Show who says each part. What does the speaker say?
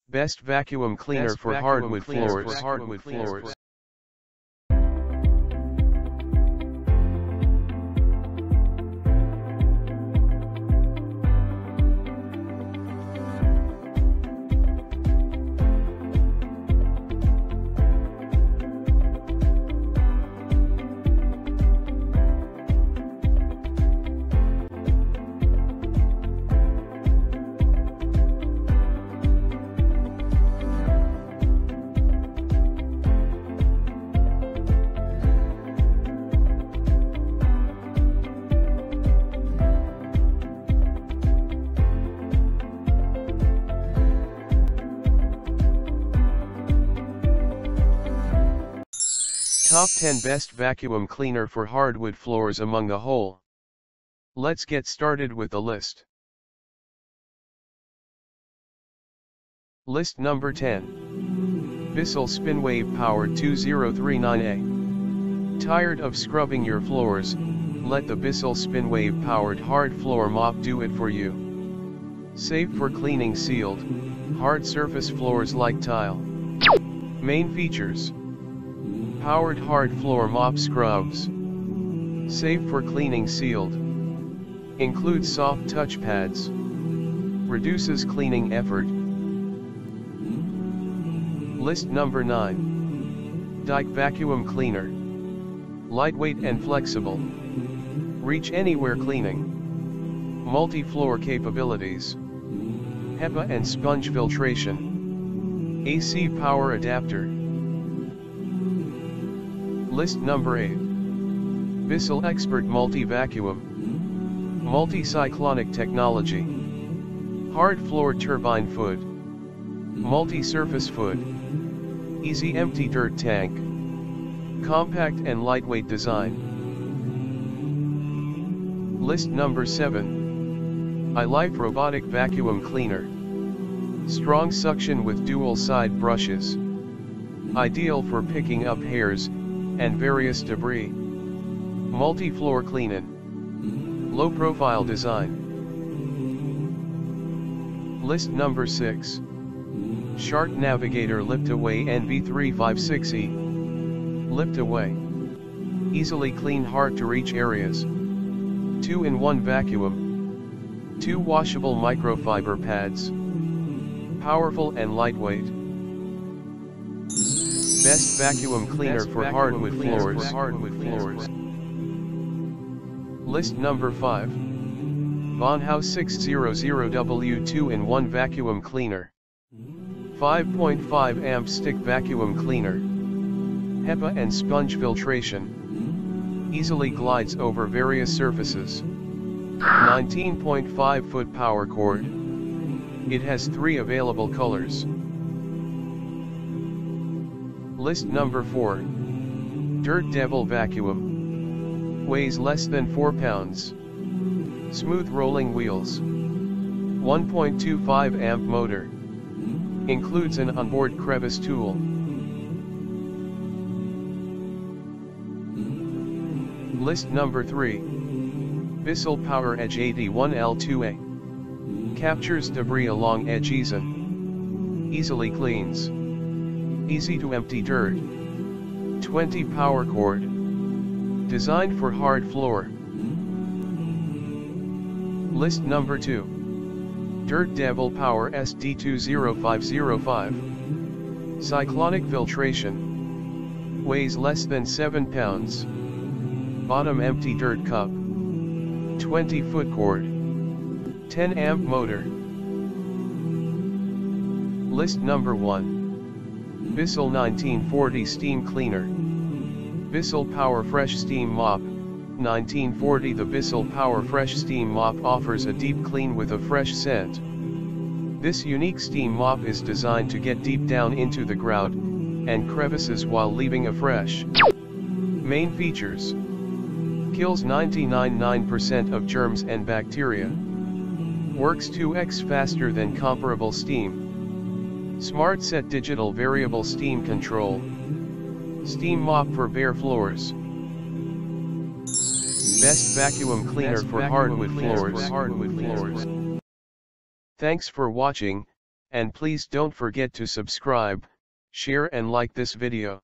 Speaker 1: Best vacuum cleaner for hardwood floors. Top 10 Best Vacuum Cleaner for Hardwood Floors among the whole. Let's get started with the list. List number 10. Bissell SpinWave Powered 2039A. Tired of scrubbing your floors? Let the Bissell SpinWave Powered Hard Floor Mop do it for you. Safe for cleaning sealed, hard surface floors like tile. Main features: powered hard floor mop scrubs. Safe for cleaning sealed. Includes soft touch pads. Reduces cleaning effort. List number 9. Deik Vacuum Cleaner. Lightweight and flexible. Reach anywhere cleaning. Multi-floor capabilities. HEPA and sponge filtration. AC power adapter. List number 8. Bissell Expert Multi-Vacuum. Multi-cyclonic technology. Hard floor turbine foot. Multi-surface foot. Easy empty dirt tank. Compact and lightweight design. List number 7. INLIFE Robotic Vacuum Cleaner. Strong suction with dual side brushes. Ideal for picking up hairs and various debris. Multi-floor cleaning. Low profile design. List number 6. Shark Navigator Lift Away NV356E. Lift Away. Easily clean hard to reach areas. 2-in-1 vacuum. 2 washable microfiber pads. Powerful and lightweight. Best vacuum cleaner for hardwood floors. List number 5. VonHaus 600W 2-in-1 vacuum cleaner. 5.5 amp stick vacuum cleaner. HEPA and sponge filtration. Easily glides over various surfaces. 19.5 foot power cord. It has 3 available colors. List number 4. Dirt Devil Vacuum. Weighs less than 4 pounds. Smooth rolling wheels. 1.25 amp motor. Includes an onboard crevice tool. List number 3. Bissell POWEREDGE 81L2A. Captures debris along edges and easily cleans. Easy to empty dirt. 20 power cord. Designed for hard floor. List number 2. Dirt Devil Power SD20505. Cyclonic filtration. Weighs less than 7 pounds. Bottom empty dirt cup. 20 foot cord. 10 amp motor. List number 1. Bissell 1940 Steam Cleaner. Bissell Power Fresh Steam Mop. 1940. The Bissell Power Fresh Steam Mop offers a deep clean with a fresh scent. This unique steam mop is designed to get deep down into the grout and crevices while leaving a fresh. Main features: kills 99.9% of germs and bacteria. Works 2x faster than comparable steam. Smart Set Digital Variable Steam Control. Steam mop for bare floors. Best vacuum cleaner for hardwood floors. Thanks for watching, And please don't forget to subscribe, share and like this video.